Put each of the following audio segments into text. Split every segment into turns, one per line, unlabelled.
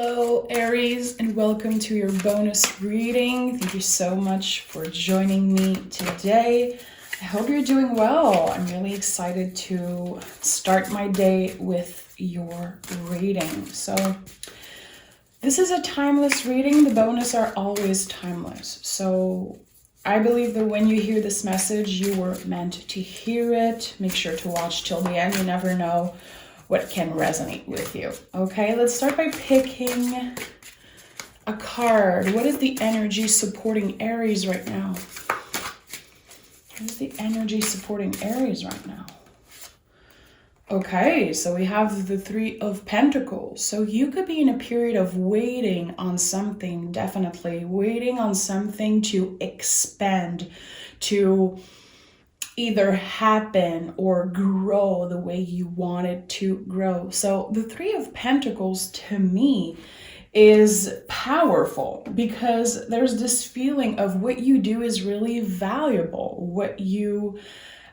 Hello, Aries, and welcome to your bonus reading. Thank you so much for joining me today. I hope you're doing well. I'm really excited to start my day with your reading. So this is a timeless reading. The bonus are always timeless. So I believe that when you hear this message, you were meant to hear it. Make sure to watch till the end. You never know what can resonate with you. Okay, let's start by picking a card. What is the energy supporting Aries right now? What is the energy supporting Aries right now? Okay, so we have the Three of Pentacles. So you could be in a period of waiting on something, definitely. Waiting on something to expand, to either happen or grow the way you want it to grow. So the Three of Pentacles to me is powerful because there's this feeling of what you do is really valuable. What you,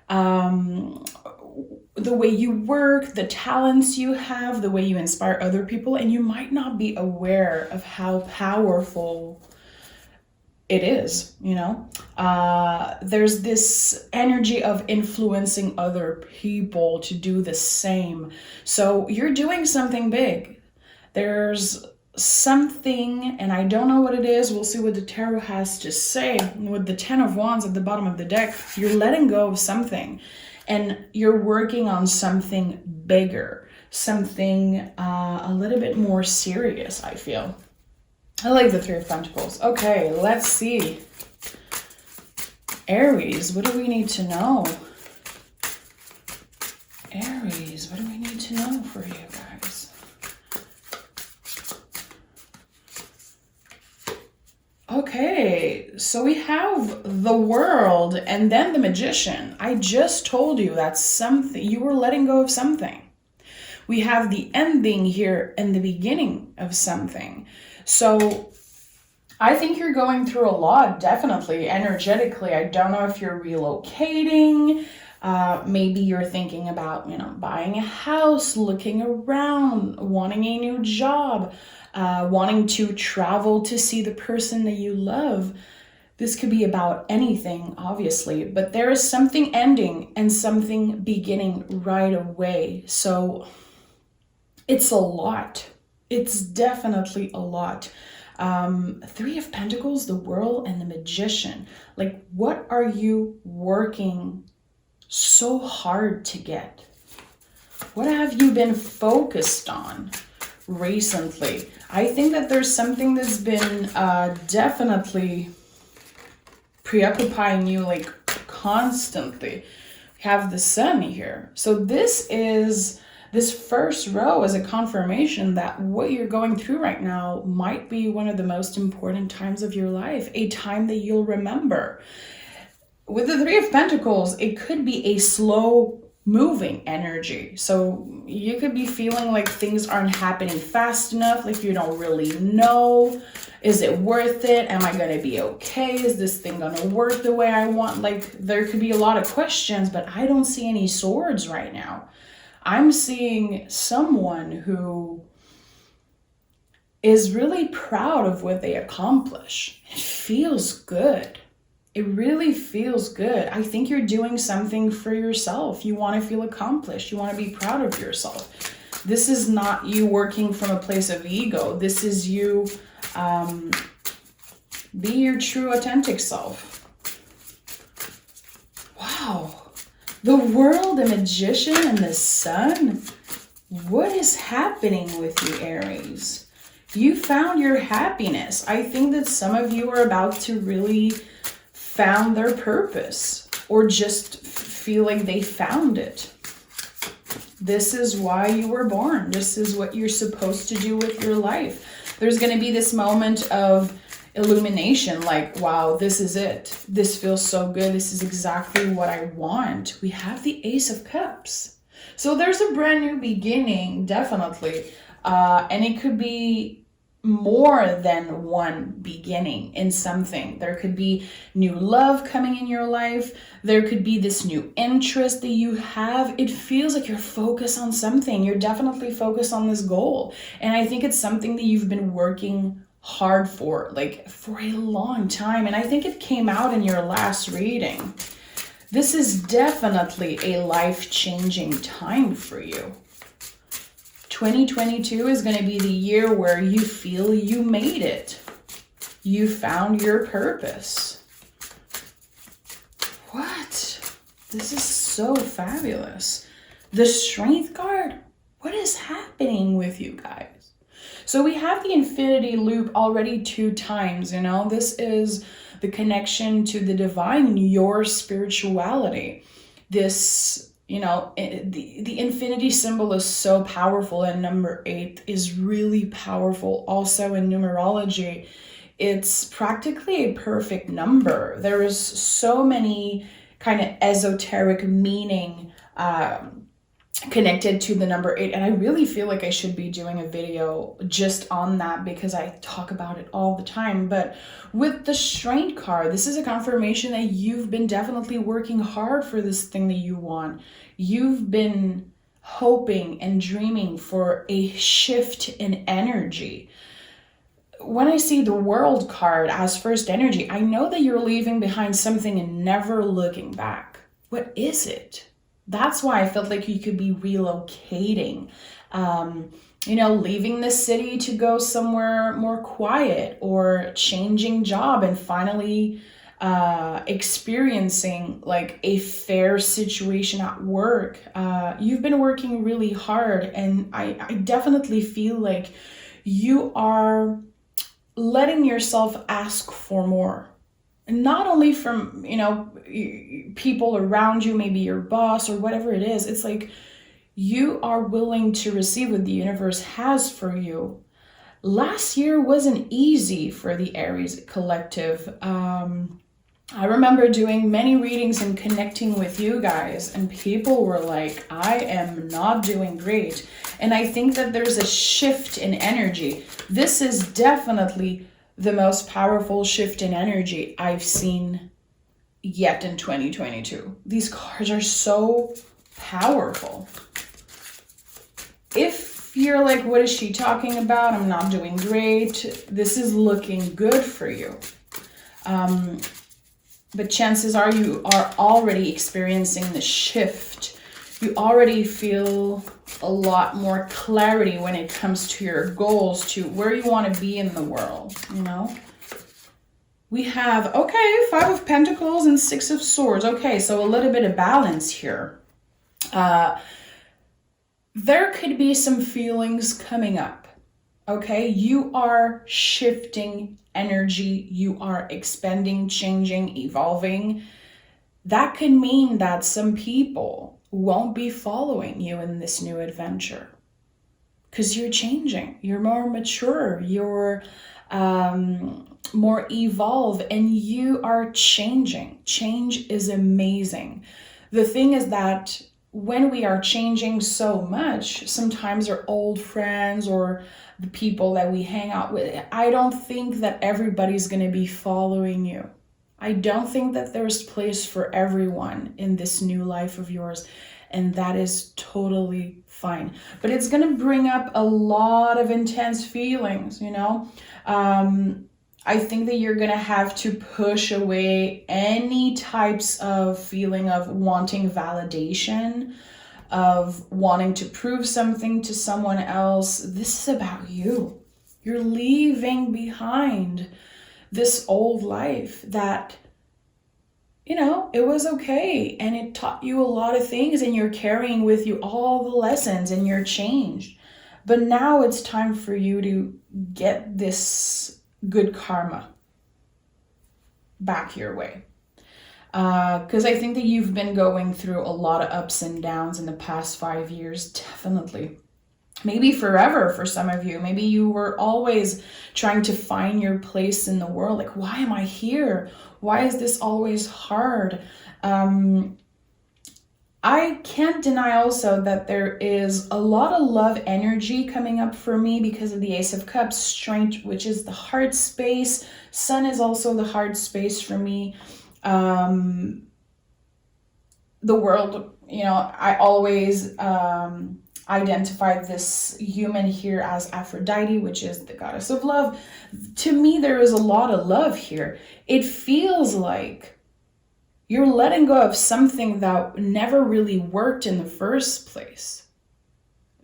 the way you work, the talents you have, the way you inspire other people, and you might not be aware of how powerful it is, you know. There's this energy of influencing other people to do the same. So you're doing something big. There's something, and I don't know what it is. We'll see what the tarot has to say. With the Ten of Wands at the bottom of the deck, you're letting go of something and you're working on something bigger, something a little bit more serious, I feel. I like the Three of Pentacles. Okay, let's see. Aries, what do we need to know? Aries, what do we need to know for you guys? Okay, so we have the World and then the Magician. I just told you that's something. You were letting go of something. We have the ending here and the beginning of something. So I think you're going through a lot, definitely, energetically. I don't know if you're relocating. Maybe you're thinking about, buying a house, looking around, wanting a new job, wanting to travel to see the person that you love. This could be about anything, obviously, but there is something ending and something beginning right away. So it's a lot. It's definitely a lot. Three of Pentacles, the World, and the Magician. Like, what are you working so hard to get? What have you been focused on recently? I think that there's something that's been definitely preoccupying you, like, constantly. We have the Sun here. So this first row is a confirmation that what you're going through right now might be one of the most important times of your life, a time that you'll remember. With the Three of Pentacles, it could be a slow moving energy. So you could be feeling like things aren't happening fast enough, like you don't really know. Is it worth it? Am I going to be okay? Is this thing going to work the way I want? Like, there could be a lot of questions, but I don't see any swords right now. I'm seeing someone who is really proud of what they accomplish. It feels good. It really feels good. I think you're doing something for yourself. You want to feel accomplished. You want to be proud of yourself. This is not you working from a place of ego. This is you be your true, authentic self. Wow. The World, the Magician, and the Sun. What is happening with you, Aries? You found your happiness. I think that some of you are about to really found their purpose, or just feel like they found it. This is why you were born. This is what you're supposed to do with your life. There's going to be this moment of illumination, like, wow, this is it. This feels so good. This is exactly what I want. We have the Ace of Cups. So there's a brand new beginning, definitely. And it could be more than one beginning in something. There could be new love coming in your life. There could be this new interest that you have. It feels like you're focused on something. You're definitely focused on this goal. And I think it's something that you've been working hard for, like for a long time. And I think it came out in your last reading. This is definitely a life-changing time for you. 2022 is going to be the year where you feel you made it. You found your purpose. What? This is so fabulous. The Strength card. What is happening with you guys? So we have the infinity loop already 2 times, you know. This is the connection to the divine, your spirituality. This, you know, the infinity symbol is so powerful, and number 8 is really powerful also in numerology. It's practically a perfect number. There is so many kind of esoteric meaning connected to the number 8, and I really feel like I should be doing a video just on that because I talk about it all the time. But with the Strength card, this is a confirmation that you've been definitely working hard for this thing that you want. You've been hoping and dreaming for a shift in energy. When I see the World card as first energy, I know that you're leaving behind something and never looking back. What is it? That's why I felt like you could be relocating, you know, leaving the city to go somewhere more quiet, or changing job and finally experiencing like a fair situation at work. You've been working really hard, and I definitely feel like you are letting yourself ask for more. Not only from, you know, people around you, maybe your boss or whatever it is. It's like you are willing to receive what the universe has for you. Last year wasn't easy for the Aries collective. I remember doing many readings and connecting with you guys, and people were like, I am not doing great. And I think that there's a shift in energy. This is definitely the most powerful shift in energy I've seen yet in 2022. These cards are so powerful. If you're like, what is she talking about? I'm not doing great. This is looking good for you. But chances are you are already experiencing the shift. You already feel a lot more clarity when it comes to your goals, to where you want to be in the world, you know? We have, okay, 5 of Pentacles and 6 of Swords. Okay, so a little bit of balance here. There could be some feelings coming up, okay? You are shifting energy. You are expanding, changing, evolving. That could mean that some people won't be following you in this new adventure because you're changing. You're more mature. You're more evolved, and you are changing. Change is amazing. The thing is that when we are changing so much, sometimes our old friends or the people that we hang out with, I don't think that everybody's going to be following you. I don't think that there's place for everyone in this new life of yours, and that is totally fine. But it's going to bring up a lot of intense feelings, you know? I think that you're going to have to push away any types of feeling of wanting validation, of wanting to prove something to someone else. This is about you. You're leaving behind this old life that, you know, it was okay and it taught you a lot of things, and you're carrying with you all the lessons and you're changed. But now it's time for you to get this good karma back your way. Because I think that you've been going through a lot of ups and downs in the past 5 years, definitely. Maybe forever for some of you. Maybe you were always trying to find your place in the world. Like, why am I here? Why is this always hard? I can't deny also that there is a lot of love energy coming up for me because of the Ace of Cups, strength, which is the heart space. Sun is also the heart space for me. The world, I always identify this human here as Aphrodite, which is the goddess of love. To me, there is a lot of love here. It feels like you're letting go of something that never really worked in the first place.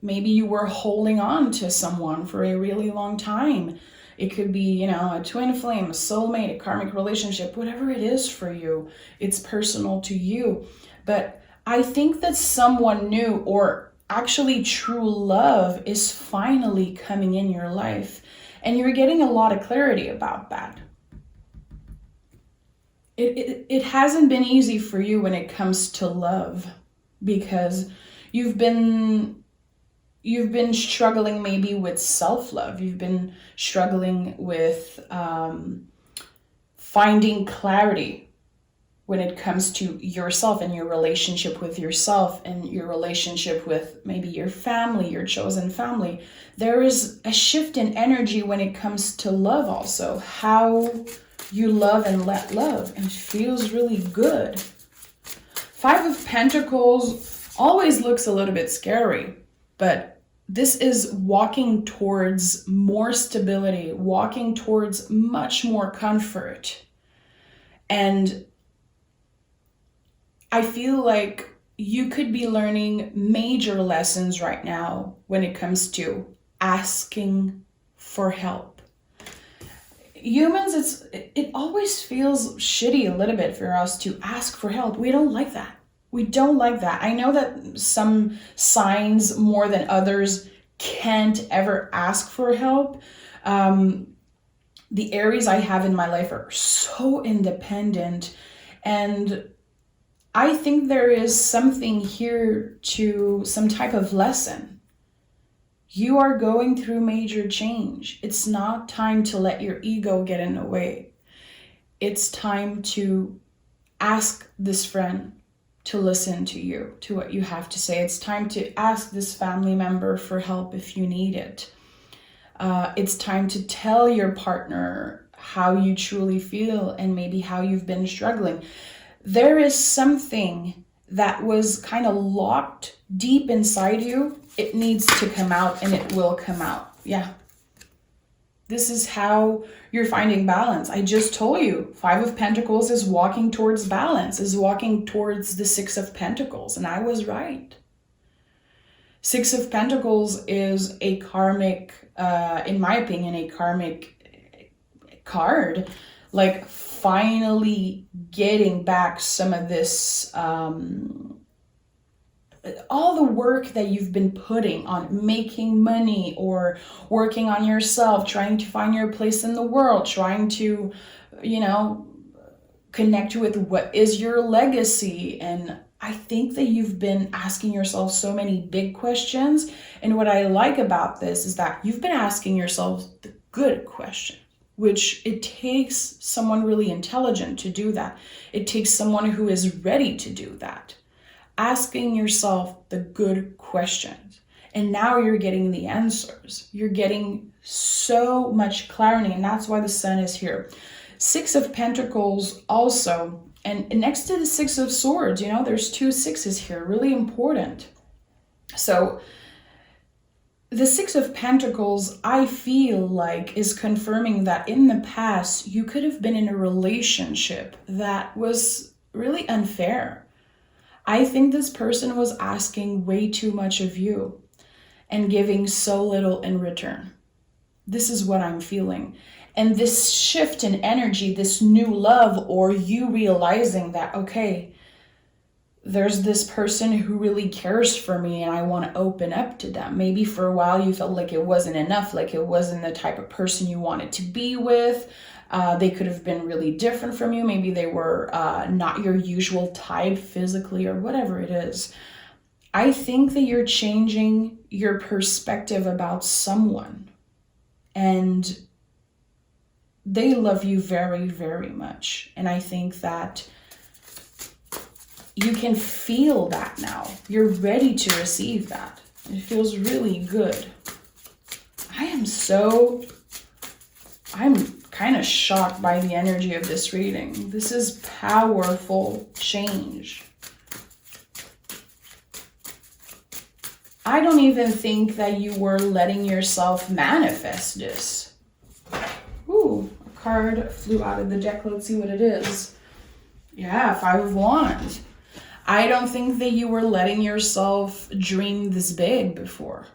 Maybe you were holding on to someone for a really long time. It could be, a twin flame, a soulmate, a karmic relationship, whatever it is for you. It's personal to you. But I think that someone new, or actually true love, is finally coming in your life. And you're getting a lot of clarity about that. It hasn't been easy for you when it comes to love, because you've been struggling maybe with self-love. You've been struggling with finding clarity when it comes to yourself and your relationship with yourself and your relationship with maybe your family, your chosen family. There is a shift in energy when it comes to love also. How you love and let love, and it feels really good. Five of Pentacles always looks a little bit scary, but this is walking towards more stability, walking towards much more comfort. And I feel like you could be learning major lessons right now when it comes to asking for help. Humans, it always feels shitty a little bit for us to ask for help. We don't like that. We don't like that. I know that some signs more than others can't ever ask for help. The Aries I have in my life are so independent, and I think there is something here to some type of lesson. You are going through major change. It's not time to let your ego get in the way. It's time to ask this friend to listen to you, to what you have to say. It's time to ask this family member for help if you need it. It's time to tell your partner how you truly feel and maybe how you've been struggling. There is something that was kind of locked deep inside you. It needs to come out, and it will come out. Yeah. This is how you're finding balance. I just told you, Five of Pentacles is walking towards balance, is walking towards the Six of Pentacles, and I was right. Six of Pentacles is a karmic, in my opinion, a karmic card. Like finally getting back some of this, all the work that you've been putting on making money or working on yourself, trying to find your place in the world, trying to, connect with what is your legacy. And I think that you've been asking yourself so many big questions. And what I like about this is that you've been asking yourself the good question, which it takes someone really intelligent to do that. It takes someone who is ready to do that. Asking yourself the good questions. And now you're getting the answers. You're getting so much clarity, and that's why the Sun is here. Six of Pentacles also, and next to the Six of Swords, there's two sixes here, really important. So the Six of Pentacles, I feel like, is confirming that in the past, you could have been in a relationship that was really unfair. I think this person was asking way too much of you and giving so little in return. This is what I'm feeling. And this shift in energy, this new love, or you realizing that, okay, there's this person who really cares for me and I want to open up to them. Maybe for a while you felt like it wasn't enough, like it wasn't the type of person you wanted to be with. They could have been really different from you. Maybe they were not your usual type physically or whatever it is. I think that you're changing your perspective about someone, and they love you very, very much. And I think that you can feel that now. You're ready to receive that. It feels really good. I'm kind of shocked by the energy of this reading. This is powerful change. I don't even think that you were letting yourself manifest this. Ooh, a card flew out of the deck. Let's see what it is. Yeah, 5 of Wands. I don't think that you were letting yourself dream this big before.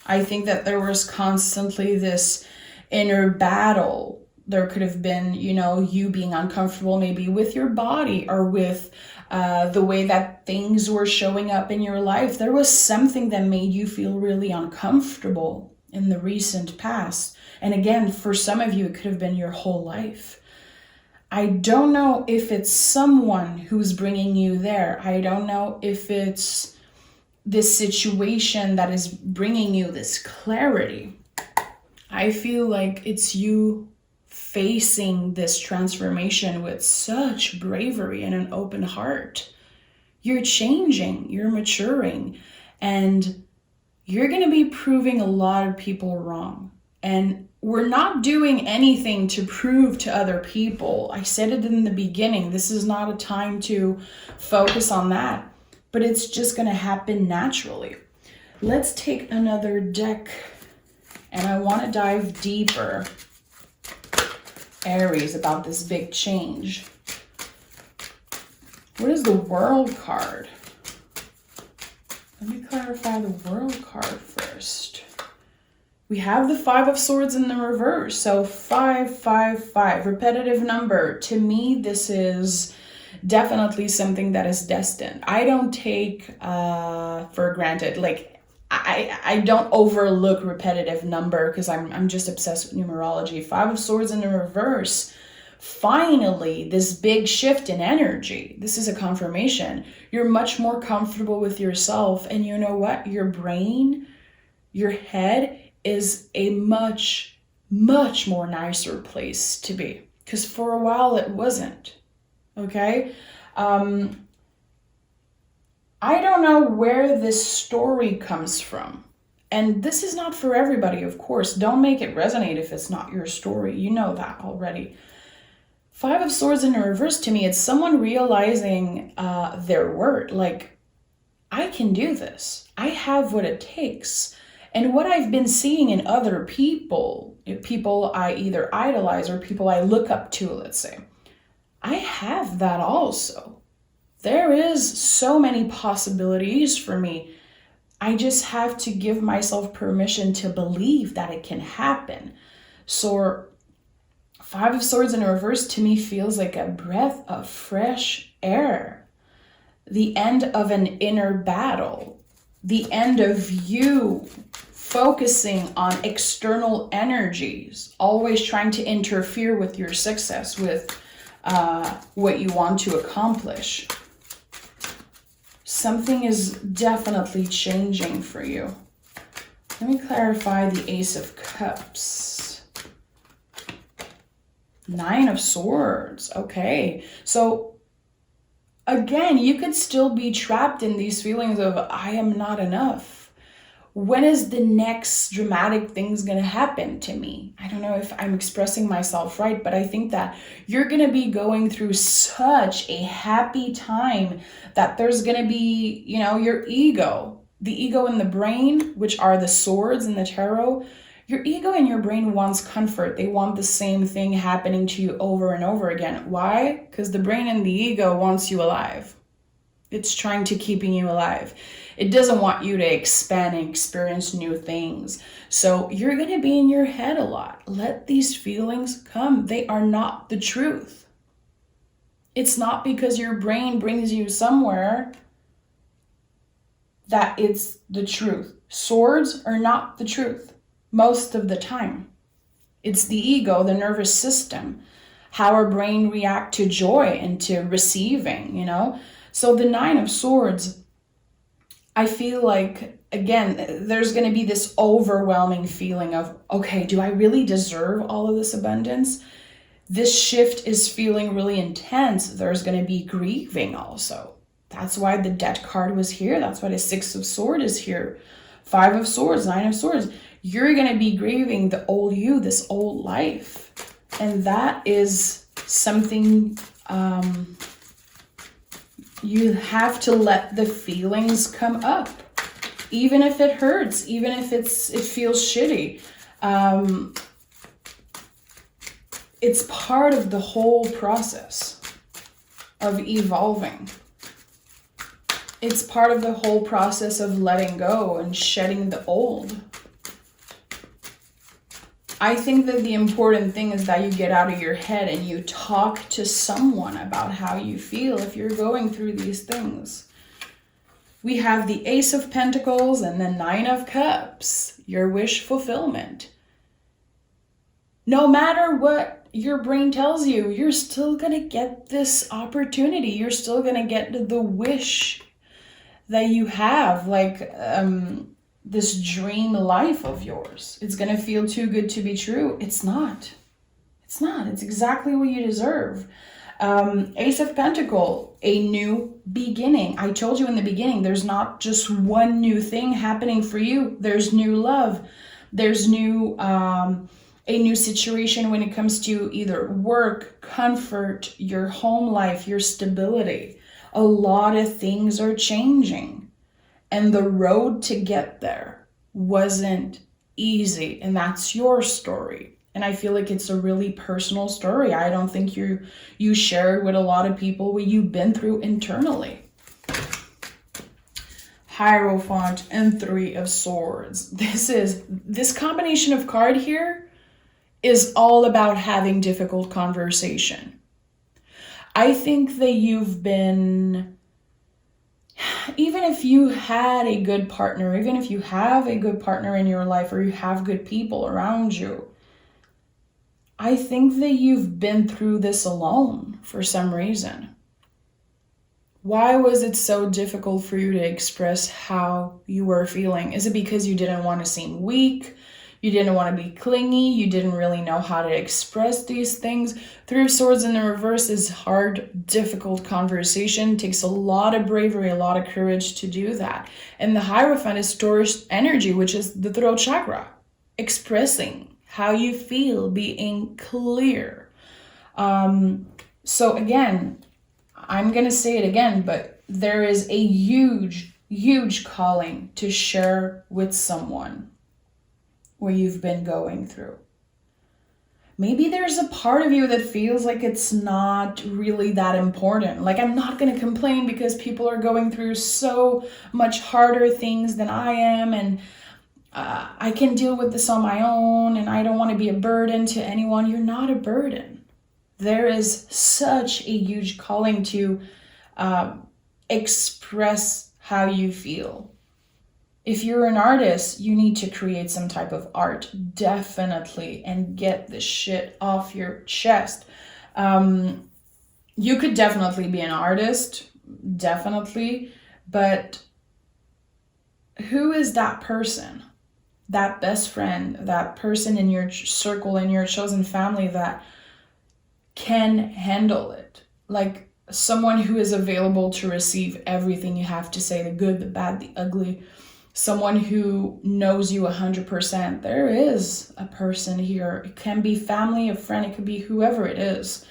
I think that there was constantly this inner battle. There could have been, you being uncomfortable maybe with your body or with the way that things were showing up in your life. There was something that made you feel really uncomfortable in the recent past. And again, for some of you, it could have been your whole life. I don't know if it's someone who's bringing you there. I don't know if it's this situation that is bringing you this clarity. I feel like it's you facing this transformation with such bravery and an open heart. You're changing, you're maturing, and you're going to be proving a lot of people wrong. And we're not doing anything to prove to other people. I said it in the beginning. This is not a time to focus on that, but it's just going to happen naturally. Let's take another deck, and I want to dive deeper, Aries, about this big change. What is the World card? Let me clarify the World card first. We have the 5 of Swords in the reverse. So 555, repetitive number. To me, this is definitely something that is destined. I don't take for granted, like I don't overlook repetitive number because I'm just obsessed with numerology. 5 of Swords in the reverse. Finally, this big shift in energy. This is a confirmation. You're much more comfortable with yourself. And you know what? Your brain, your head is a much, much more nicer place to be. Because for a while it wasn't. Okay? I don't know where this story comes from. And this is not for everybody, of course. Don't make it resonate if it's not your story. You know that already. 5 of Swords in the reverse, to me, it's someone realizing their worth. Like, I can do this. I have what it takes. And what I've been seeing in other people I either idolize or people I look up to, let's say, I have that also. There is so many possibilities for me. I just have to give myself permission to believe that it can happen. So 5 of Swords in reverse to me feels like a breath of fresh air. The end of an inner battle. The end of you focusing on external energies, always trying to interfere with your success, with what you want to accomplish. Something is definitely changing for you. Let me clarify the Ace of Cups. 9 of Swords. Okay. So again, you could still be trapped in these feelings of I am not enough. When is the next dramatic thing's going to happen to me? I don't know if I'm expressing myself right, but I think that you're going to be going through such a happy time that there's going to be, your ego, the ego and the brain, which are the swords in the tarot. Your ego and your brain wants comfort. They want the same thing happening to you over and over again. Why? Because the brain and the ego wants you alive. It's trying to keeping you alive. It doesn't want you to expand and experience new things. So you're going to be in your head a lot. Let these feelings come. They are not the truth. It's not because your brain brings you somewhere that it's the truth. Swords are not the truth most of the time. It's the ego, the nervous system, how our brain react to joy and to receiving, So the 9 of Swords, I feel like, again, there's going to be this overwhelming feeling of, okay, do I really deserve all of this abundance? this shift is feeling really intense. There's going to be grieving also. That's why the Death card was here. That's why the Six of Swords is here. Five of Swords, Nine of Swords. You're going to be grieving the old you, this old life. And that is something you have to let the feelings come up. Even if it hurts, even if it feels shitty. It's part of the whole process of evolving. It's part of the whole process of letting go and shedding the old. I think that the important thing is that you get out of your head and you talk to someone about how you feel if you're going through these things. We have the Ace of Pentacles and the Nine of Cups, your wish fulfillment. No matter what your brain tells you, you're still going to get this opportunity. You're still going to get the wish that you have, like this dream life of yours. It's going to feel too good to be true. It's not. It's not. It's exactly what you deserve. Ace of Pentacle, a new beginning. I told you in the beginning, there's not just one new thing happening for you. There's new love. There's a new situation when it comes to either work, comfort, your home life, your stability. A lot of things are changing. And the road to get there wasn't easy. And that's your story. And I feel like it's a really personal story. I don't think you shared with a lot of people what you've been through internally. Hierophant and Three of Swords. This combination of card here is all about having difficult conversation. I think that you've been, even if you had a good partner, even if you have a good partner in your life or you have good people around you, I think that you've been through this alone for some reason. Why was it so difficult for you to express how you were feeling? Is it because you didn't want to seem weak? You didn't want to be clingy? You didn't really know how to express these things? Three of Swords in the reverse is hard, difficult conversation. It takes a lot of bravery, a lot of courage to do that. And the Hierophant is Taurus energy, which is the throat chakra. Expressing how you feel, being clear. So again, I'm going to say it again, but there is a huge, huge calling to share with someone what you've been going through. Maybe there's a part of you that feels like it's not really that important. Like, I'm not going to complain because people are going through so much harder things than I am, and I can deal with this on my own, and I don't want to be a burden to anyone. You're not a burden. There is such a huge calling to express how you feel. If you're an artist, you need to create some type of art, definitely, and get this shit off your chest. You could definitely be an artist, definitely, but who is that person, that best friend, that person in your circle, in your chosen family that can handle it? Like someone who is available to receive everything you have to say, the good, the bad, the ugly. Someone who knows you 100%. There is a person here. It can be family, a friend, it could be whoever it is.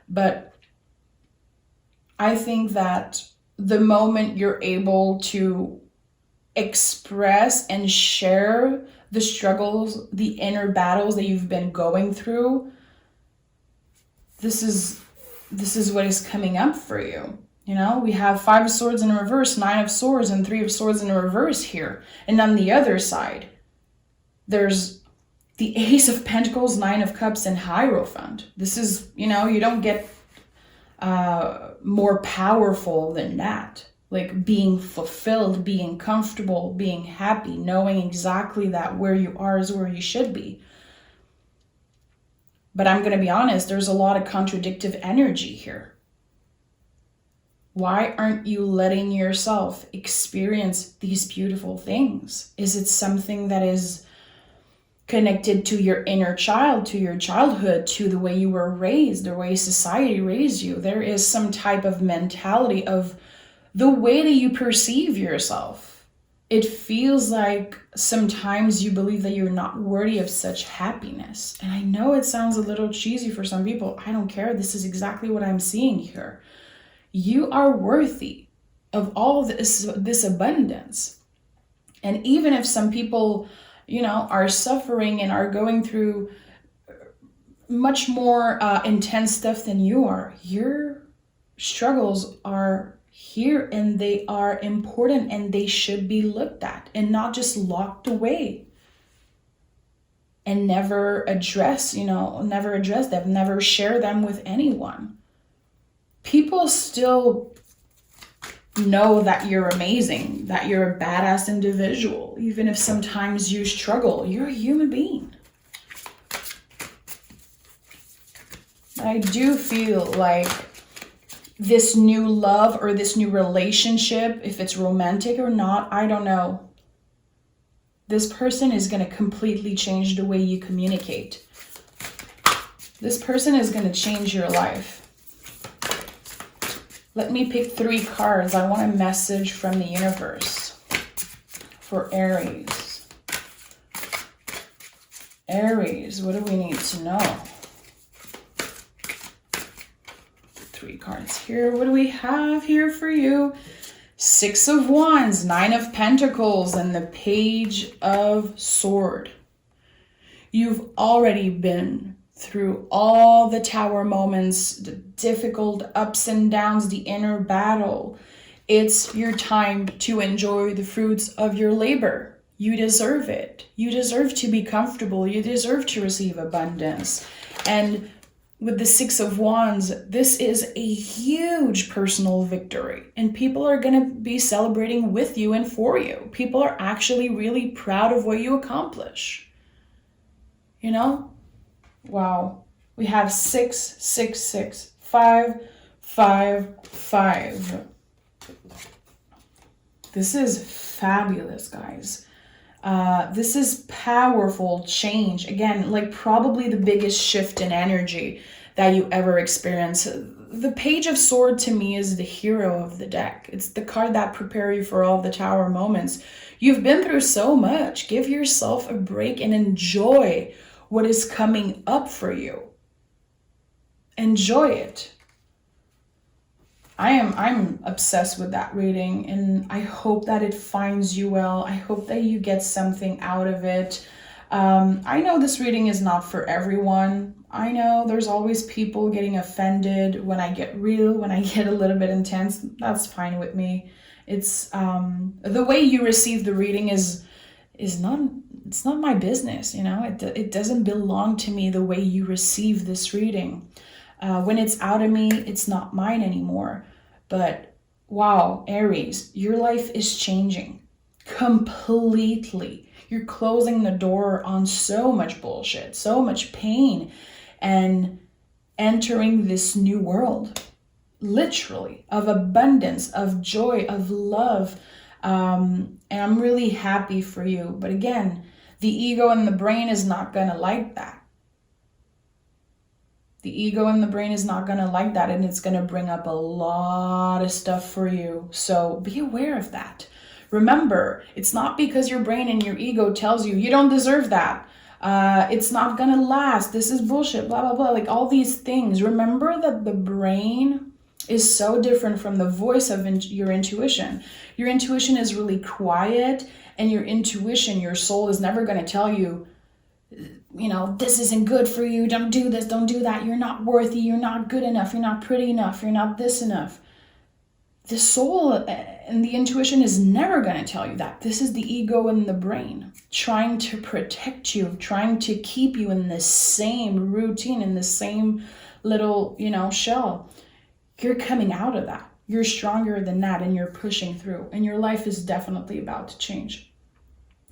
But I think that the moment you're able to express and share the struggles, the inner battles that you've been going through, this is what is coming up for you. You know, we have Five of Swords in reverse, Nine of Swords, and Three of Swords in reverse here. And on the other side, there's the Ace of Pentacles, Nine of Cups, and Hierophant. This is, you know, you don't get more powerful than that. Like being fulfilled, being comfortable, being happy, knowing exactly that where you are is where you should be. But I'm going to be honest, there's a lot of contradictive energy here. Why aren't you letting yourself experience these beautiful things? Is it something that is connected to your inner child, to your childhood, to the way you were raised, the way society raised you. There is some type of mentality of the way that you perceive yourself. It feels like sometimes you believe that you're not worthy of such happiness. And I know it sounds a little cheesy for some people. I don't care. This is exactly what I'm seeing here. You are worthy of all this abundance. And even if some people, are suffering and are going through much more intense stuff than you are, your struggles are here and they are important and they should be looked at and not just locked away and never address them, never share them with anyone. People still know that you're amazing, that you're a badass individual, even if sometimes you struggle. You're a human being. I do feel like this new love or this new relationship, if it's romantic or not, I don't know. This person is going to completely change the way you communicate. This person is going to change your life. Let me pick 3 cards. I want a message from the universe for Aries. Aries, what do we need to know? 3 cards here. What do we have here for you? 6 of Wands, 9 of Pentacles, and the Page of Sword. You've already been through all the Tower moments, the difficult ups and downs, the inner battle. It's your time to enjoy the fruits of your labor. You deserve it. You deserve to be comfortable. You deserve to receive abundance. And with the 6 of Wands, this is a huge personal victory. And people are going to be celebrating with you and for you. People are actually really proud of what you accomplish. Wow. We have 6, 6, 6, 5, 5, 5. This is fabulous, guys. This is powerful change. Again, like probably the biggest shift in energy that you ever experience. The Page of Sword to me is the hero of the deck. It's the card that prepares you for all the Tower moments. You've been through so much. Give yourself a break and enjoy what is coming up for you. Enjoy it. I'm obsessed with that reading, and I hope that it finds you well. I hope that you get something out of it. I know this reading is not for everyone. I know there's always people getting offended when I get real, when I get a little bit intense. That's fine with me. It's the way you receive the reading is not, it's not my business, it doesn't belong to me the way you receive this reading. When it's out of me, it's not mine anymore. But wow, Aries, your life is changing completely. You're closing the door on so much bullshit, so much pain, and entering this new world, literally, of abundance, of joy, of love. And I'm really happy for you. But again, the ego and the brain is not going to like that. The ego and the brain is not going to like that, and it's going to bring up a lot of stuff for you. So be aware of that. Remember, it's not because your brain and your ego tells you don't deserve that. It's not going to last. This is bullshit, blah, blah, blah. Like all these things. Remember that the brain is so different from the voice of your intuition. Your intuition is really quiet, and your intuition, your soul is never going to tell you, this isn't good for you. Don't do this. Don't do that. You're not worthy. You're not good enough. You're not pretty enough. You're not this enough. The soul and the intuition is never going to tell you that. This is the ego and the brain trying to protect you, trying to keep you in the same routine, in the same little, shell. You're coming out of that. You're stronger than that, and you're pushing through, and your life is definitely about to change.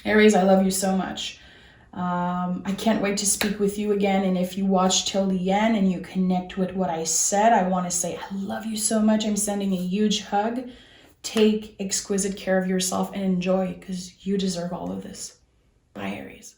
Aries, I love you so much. I can't wait to speak with you again. And if you watch till the end and you connect with what I said, I want to say I love you so much. I'm sending a huge hug. Take exquisite care of yourself and enjoy, because you deserve all of this. Bye, Aries.